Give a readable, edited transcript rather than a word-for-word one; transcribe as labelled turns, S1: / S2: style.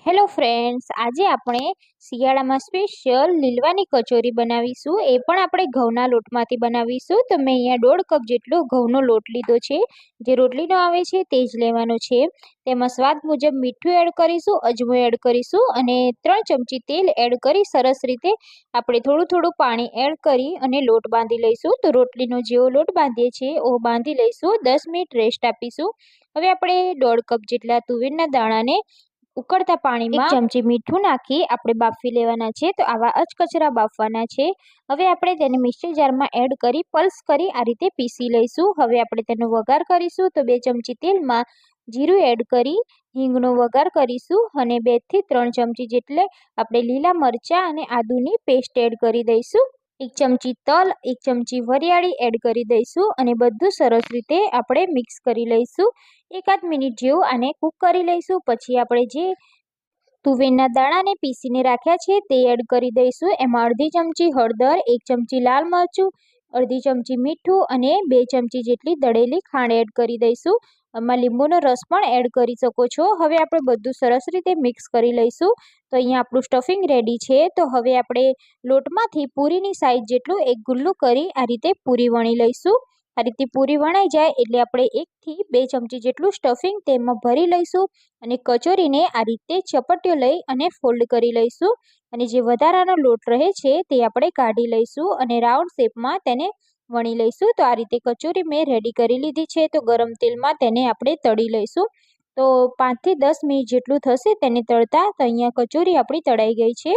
S1: Hello friends, આજે આપણે શિયાળામાં સ્પેશિયલ લીલવાની કચોરી બનાવીશું. એ પણ આપણે ઘઉંના લોટમાંથી બનાવીશું. તો મેં અહીંયા 1.5 કપ જેટલો ઘઉંનો લોટ લીધો છે. જે રોટલીનો આવે છે તે જ લેવાનો છે. તેમાં સ્વાદ મુજબ મીઠું એડ કરીશું, અજમો એડ કરીશું અને 3 ચમચી તેલ એડ કરી સરસ રીતે આપણે થોડું પાણી એડ કરી અને લોટ બાંધી લઈશું. તો રોટલીનો જેવો લોટ બાંધીએ છીએ એવો બાંધી લઈશું. 10 મિનિટ રેસ્ટ આપીશું. હવે આપણે 1.5 કપ જેટલા તુવેરના દાણાને ઉકળતા પાણીમાં 1 ચમચી મીઠું નાખી આપણે બાફી લેવાના છે. તો આવા અચકચરા બાફવાના છે. હવે આપણે તેને મિક્સર જારમાં એડ કરી પલ્સ કરી આ રીતે પીસી લઈશું. હવે આપણે તેનો વઘાર કરીશું. તો 2 ચમચી તેલમાં જીરું એડ કરી હિંગનો વઘાર કરીશું અને 2 થી 3 ચમચી જેટલે આપણે લીલા મરચાં અને આદુની પેસ્ટ એડ કરી દઈશું. 1 ચમચી તલ, 1 ચમચી વરિયાળી એડ કરી દઈશું અને બધું સરસ રીતે આપણે મિક્સ કરી લઈશું. 1 મિનિટ જેવું આને કૂક કરી લઈશું. પછી આપણે જે તુવેરના દાણાને પીસીને રાખ્યા છે તે એડ કરી દઈશું. એમાં અડધી ચમચી હળદર, 1 ચમચી લાલ મરચું, અડધી ચમચી મીઠું અને 2 ચમચી જેટલી દળેલી ખાંડ એડ કરી દઈશું. આમાં લીંબુનો રસ પણ એડ કરી શકો છો. હવે આપણે બધું સરસ રીતે મિક્સ કરી લઈશું. તો અહીંયા આપણું સ્ટફિંગ રેડી છે. તો હવે આપણે લોટમાંથી પૂરીની સાઈઝ જેટલું એક ગુલ્લું કરી આ રીતે પૂરી વણી લઈશું. આ રીતે પૂરી વણાઈ જાય એટલે આપણે 1 થી 2 ચમચી જેટલું સ્ટફિંગ તેમાં ભરી લઈશું અને કચોરીને આ રીતે ચપટીઓ લઈ અને ફોલ્ડ કરી લઈશું. અને જે વધારાનો લોટ રહે છે તે આપણે કાઢી લઈશું અને રાઉન્ડ શેપમાં તેને વણી લઈશું. તો આ રીતે કચોરી મેં રેડી કરી લીધી છે. તો ગરમ તેલમાં તેને આપણે તળી લઈશું. તો 5 થી 10 મિનિટ જેટલું થશે તેને તળતા. તો અહીંયા કચોરી આપણી તળાઈ ગઈ છે.